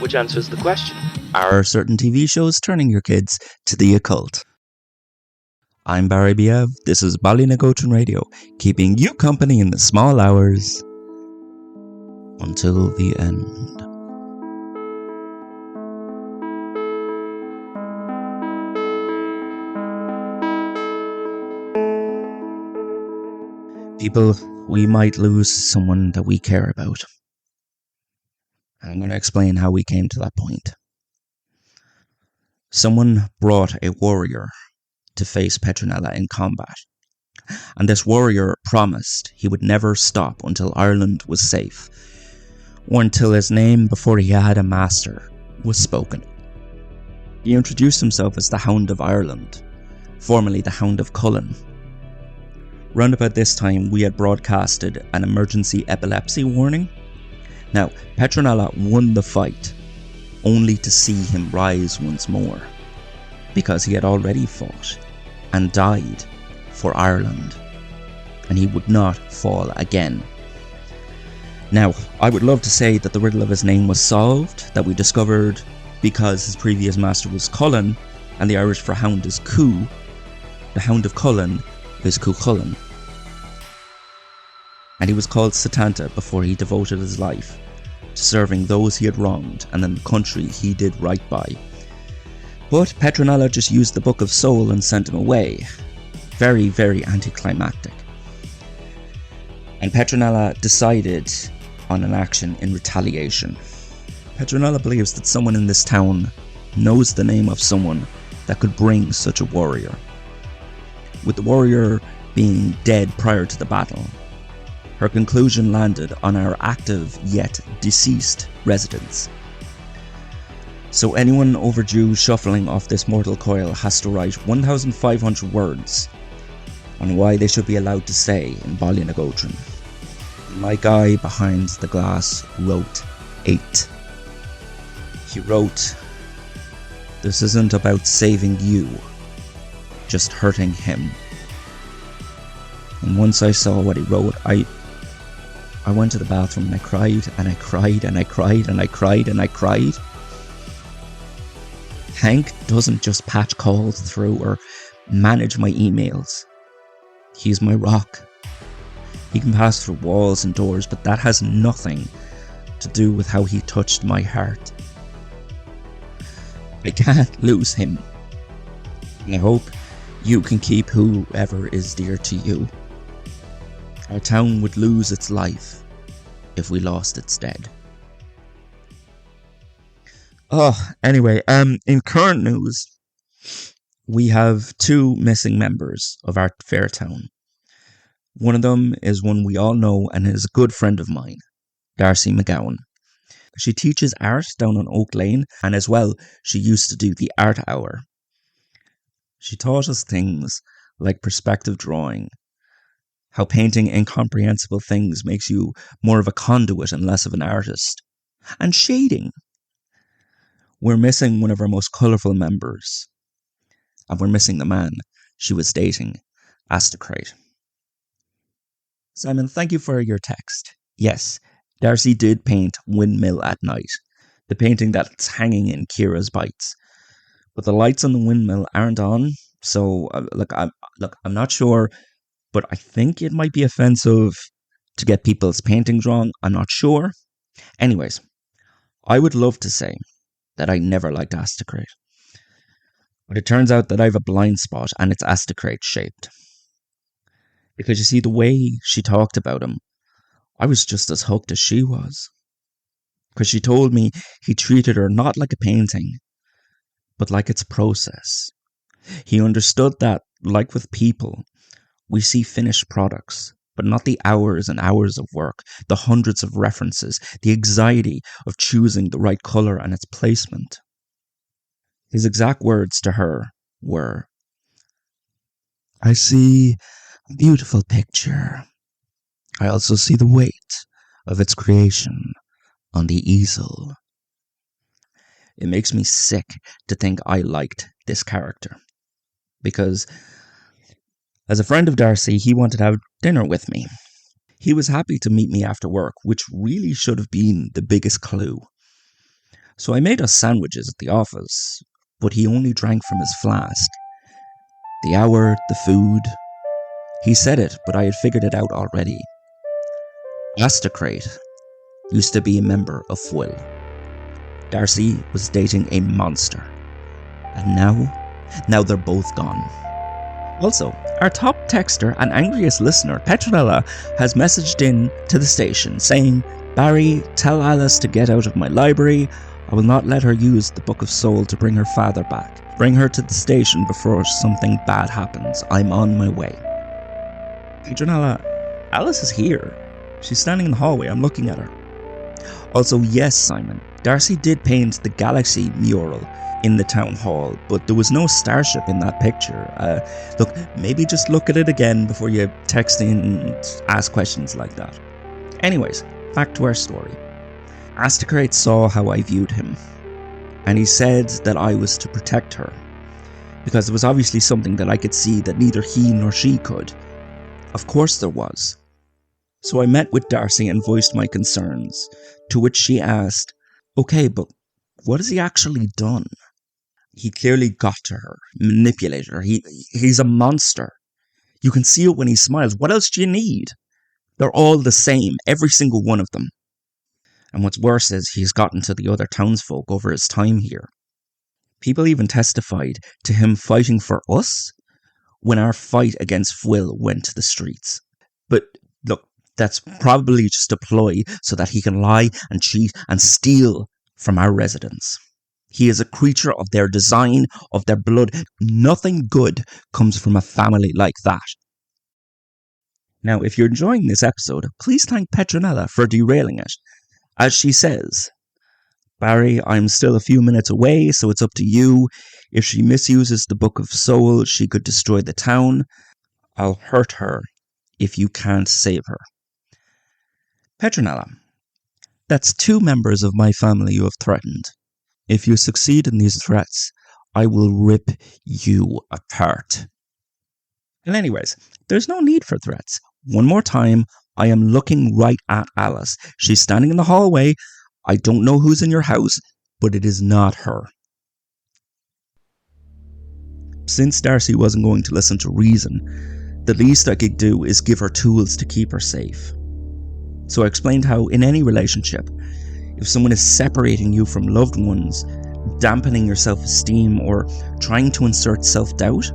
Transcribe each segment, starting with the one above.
which answers the question, are certain TV shows turning your kids to the occult? I'm Barry Biev, this is Baile na Gótrin Radio, keeping you company in the small hours until the end. People, we might lose someone that we care about. And I'm going to explain how we came to that point. Someone brought a warrior to face Petronella in combat. And this warrior promised he would never stop until Ireland was safe, or until his name before he had a master was spoken. He introduced himself as the Hound of Ireland, formerly the Hound of Cullen. Round about this time, we had broadcasted an emergency epilepsy warning. Now, Petronella won the fight, only to see him rise once more, because he had already fought and died for Ireland, and he would not fall again. Now, I would love to say that the riddle of his name was solved, that we discovered because his previous master was Cullen, and the Irish for hound is Coo. The Hound of Cullen is Cuchulainn. And he was called Setanta before he devoted his life to serving those he had wronged and in the country he did right by. But Petronella just used the Book of Soul and sent him away. Very, very anticlimactic. And Petronella decided on an action in retaliation. Petronella believes that someone in this town knows the name of someone that could bring such a warrior. With the warrior being dead prior to the battle, her conclusion landed on our active yet deceased residents. So anyone overdue shuffling off this mortal coil has to write 1,500 words on why they should be allowed to stay in Baile na Gótrin. My guy behind the glass wrote 8. He wrote, "This isn't about saving you, just hurting him." And once I saw what he wrote, I went to the bathroom and I cried and I cried and I cried and I cried and I cried. Hank doesn't just patch calls through or manage my emails. He's my rock. He can pass through walls and doors, but that has nothing to do with how he touched my heart. I can't lose him. And I hope you can keep whoever is dear to you. Our town would lose its life if we lost its dead. Anyway, in current news, we have 2 missing members of our fair town. One of them is one we all know and is a good friend of mine, Darcy McGowan. She teaches art down on Oak Lane, and as well, she used to do the art hour. She taught us things like perspective drawing, how painting incomprehensible things makes you more of a conduit and less of an artist, and shading. We're missing one of our most colourful members, and we're missing the man she was dating, Astocrate. Simon, thank you for your text. Yes, Darcy did paint Windmill at Night, the painting that's hanging in Kira's Bites. But the lights on the windmill aren't on, so I'm not sure, but I think it might be offensive to get people's paintings wrong. I'm not sure. Anyways, I would love to say that I never liked Astocrate, but it turns out that I have a blind spot and it's Astocrate shaped. Because you see, the way she talked about him, I was just as hooked as she was. Because she told me he treated her not like a painting, but like its process. He understood that, like with people, we see finished products, but not the hours and hours of work, the hundreds of references, the anxiety of choosing the right colour and its placement. His exact words to her were, "I see a beautiful picture. I also see the weight of its creation on the easel." It makes me sick to think I liked this character. Because, as a friend of Darcy, he wanted to have dinner with me. He was happy to meet me after work, which really should have been the biggest clue. So I made us sandwiches at the office, but he only drank from his flask. The hour, the food. He said it, but I had figured it out already. Astocrate used to be a member of Will. Darcy was dating a monster. And now they're both gone. Also, our top texter and angriest listener, Petronella, has messaged in to the station saying, "Barry, tell Alice to get out of my library. I will not let her use the Book of Soul to bring her father back. Bring her to the station before something bad happens. I'm on my way." Petronella, Alice is here. She's standing in the hallway. I'm looking at her. Also, yes, Simon, Darcy did paint the Galaxy mural in the town hall, but there was no starship in that picture. Look, maybe just look at it again before you text in and ask questions like that. Anyways, back to our story. Astocrate saw how I viewed him, and he said that I was to protect her, because it was obviously something that I could see that neither he nor she could. Of course there was. So I met with Darcy and voiced my concerns, to which she asked, "Okay, but what has he actually done?" He clearly got to her, manipulated her. He's a monster. You can see it when he smiles. What else do you need? They're all the same, every single one of them. And what's worse is he's gotten to the other townsfolk over his time here. People even testified to him fighting for us when our fight against Will went to the streets. But look, that's probably just a ploy so that he can lie and cheat and steal from our residents. He is a creature of their design, of their blood. Nothing good comes from a family like that. Now, if you're enjoying this episode, please thank Petronella for derailing it. As she says, "Barry, I'm still a few minutes away, so it's up to you. If she misuses the Book of Soul, she could destroy the town. I'll hurt her if you can't save her." Petronella, that's 2 members of my family you have threatened. If you succeed in these threats, I will rip you apart. And anyways, there's no need for threats. One more time, I am looking right at Alice. She's standing in the hallway. I don't know who's in your house, but it is not her. Since Darcy wasn't going to listen to reason, the least I could do is give her tools to keep her safe. So I explained how in any relationship, if someone is separating you from loved ones, dampening your self-esteem, or trying to insert self-doubt,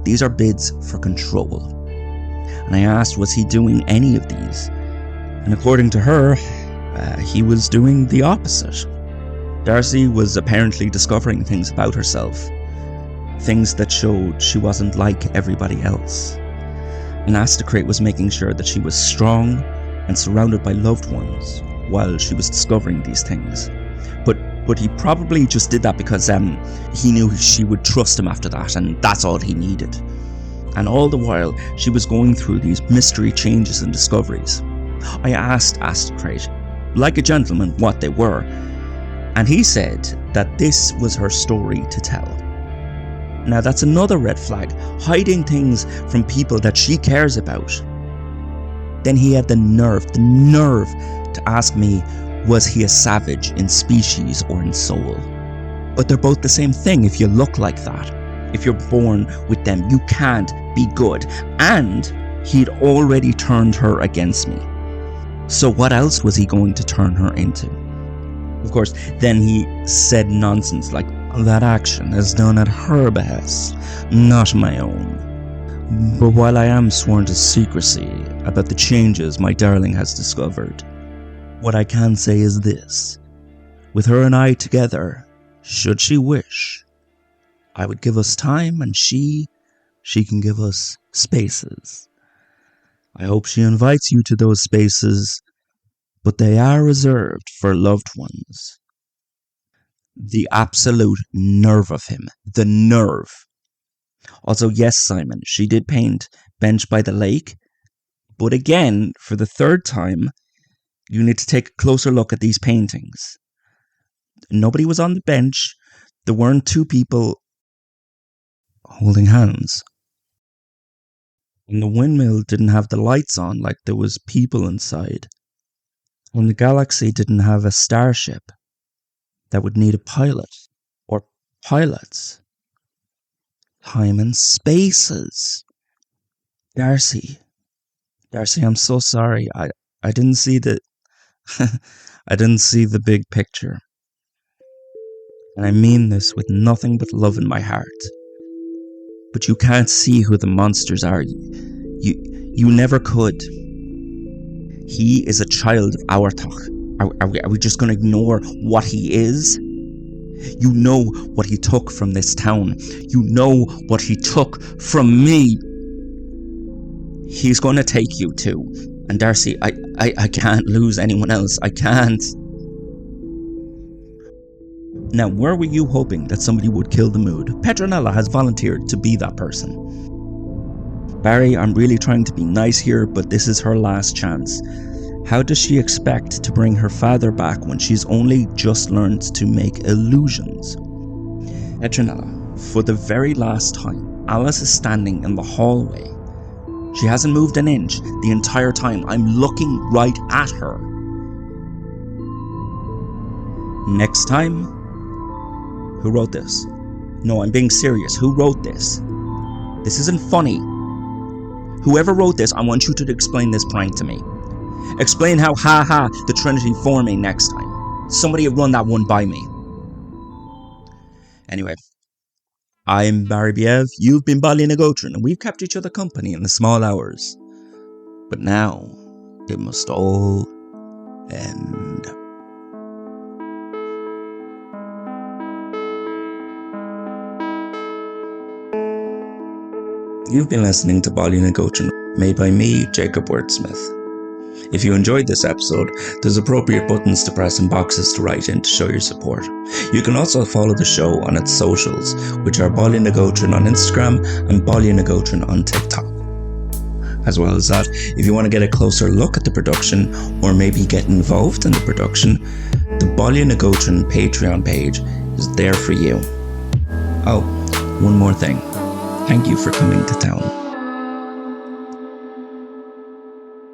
these are bids for control. And I asked, was he doing any of these? And according to her, he was doing the opposite. Darcy was apparently discovering things about herself, things that showed she wasn't like everybody else. And Astocrate was making sure that she was strong and surrounded by loved ones while she was discovering these things. But he probably just did that because he knew she would trust him after that, and that's all he needed. And all the while, she was going through these mystery changes and discoveries. I asked Astocrate, like a gentleman, what they were, and he said that this was her story to tell. Now that's another red flag, hiding things from people that she cares about. Then he had the nerve to ask me, was he a savage in species or in soul? But they're both the same thing if you look like that. If you're born with them, you can't be good. And he'd already turned her against me. So what else was he going to turn her into? Of course, then he said nonsense like, that action is done at her behest, not my own. But while I am sworn to secrecy about the changes my darling has discovered, what I can say is this. With her and I together, should she wish, I would give us time, and she can give us spaces. I hope she invites you to those spaces, but they are reserved for loved ones. The absolute nerve of him. The nerve. Also, yes, Simon, she did paint Bench by the Lake, but again, for the 3rd time, you need to take a closer look at these paintings. Nobody was on the bench. There weren't 2 people holding hands. And the windmill didn't have the lights on like there was people inside. And the galaxy didn't have a starship. that would need a pilot or pilots. Time and spaces. Darcy, I'm so sorry. I didn't see the I didn't see the big picture. And I mean this with nothing but love in my heart. But you can't see who the monsters are. You never could. He is a child of Awartach. Are we just going to ignore what he is? You know what he took from this town. You know what he took from me. He's going to take you too. And Darcy, I can't lose anyone else. I can't. Now, where were you hoping that somebody would kill the mood? Petronella has volunteered to be that person. Barry, I'm really trying to be nice here, but this is her last chance. How does she expect to bring her father back when she's only just learned to make illusions? Petronella, for the very last time, Alice is standing in the hallway. She hasn't moved an inch the entire time. I'm looking right at her. Next time, who wrote this? No, I'm being serious. Who wrote this? This isn't funny. Whoever wrote this, I want you to explain this prank to me. Explain how the Trinity forming next time. Somebody run that one by me. Anyway, I'm Barry Biev, you've been Baile and Gótrin, and we've kept each other company in the small hours. But now, it must all end. You've been listening to Baile and Gótrin, made by me, Jacob Wordsmith. If you enjoyed this episode, there's appropriate buttons to press and boxes to write in to show your support. You can also follow the show on its socials, which are Baile and Gótrin on Instagram and Baile and Gótrin on TikTok. As well as that, if you want to get a closer look at the production, or maybe get involved in the production, the Baile and Gótrin Patreon page is there for you. Oh, one more thing. Thank you for coming to town.